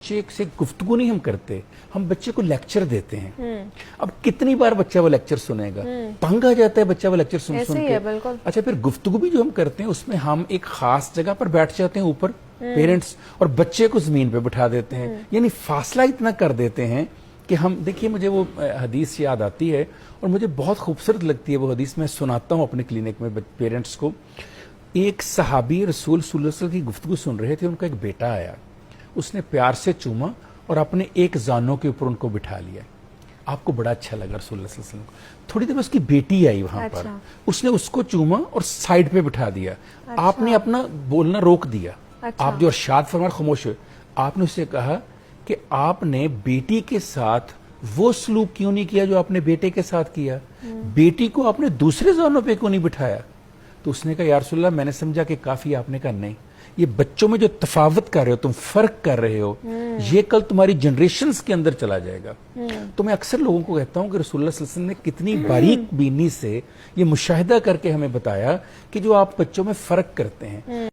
बच्चे से गुफ्तगू नहीं हम करते, हम बच्चे को लेक्चर देते हैं। अब कितनी बार बच्चा वो लेक्चर सुनेगा, तंग आ जाता है बच्चा वो लेक्चर सुन सुन के। अच्छा, फिर गुफ्तगू भी जो हम करते हैं उसमें हम एक खास जगह पर बैठ जाते हैं ऊपर पेरेंट्स, और बच्चे को जमीन पे बिठा देते हैं, यानी फासला इतना कर देते हैं कि हम देखिए, मुझे वो हदीस याद आती है और मुझे बहुत खूबसूरत लगती है वो हदीस। मैं सुनाता हूँ अपने क्लिनिक में पेरेंट्स को। एक सहाबी रसूल सल्लल्लाहु अलैहि वसल्लम की गुफ्तगू सुन रहे थे, उनका एक बेटा आया, उसने प्यार से चूमा और अपने एक जानों के ऊपर उनको बिठा लिया। आपको बड़ा अच्छा लगा रसूल सल्लल्लाहु अलैहि वसल्लम को। थोड़ी देर में उसकी बेटी आई वहां पर, उसने उसको चूमा और साइड पे बिठा दिया। आपने अपना बोलना रोक दिया, आप जो अरशाद फरमा खामोश हुए। आपने उससे कहा कि आपने बेटी के साथ वो सलूक क्यों नहीं किया जो आपने बेटे के साथ किया, बेटी को आपने दूसरे जानों पे क्यों नहीं बिठाया। तो उसने कहा या रसूलल्लाह, मैंने समझा कि काफी। आपने कहा नहीं, ये बच्चों में जो तफावत कर रहे हो तुम, फर्क कर रहे हो, ये कल तुम्हारी जनरेशंस के अंदर चला जाएगा। तो मैं अक्सर लोगों को कहता हूं कि रसूलुल्लाह सल्लल्लाहु अलैहि वसल्लम ने कितनी बारीक बीनी से ये मुशाहिदा करके हमें बताया कि जो आप बच्चों में फर्क करते हैं।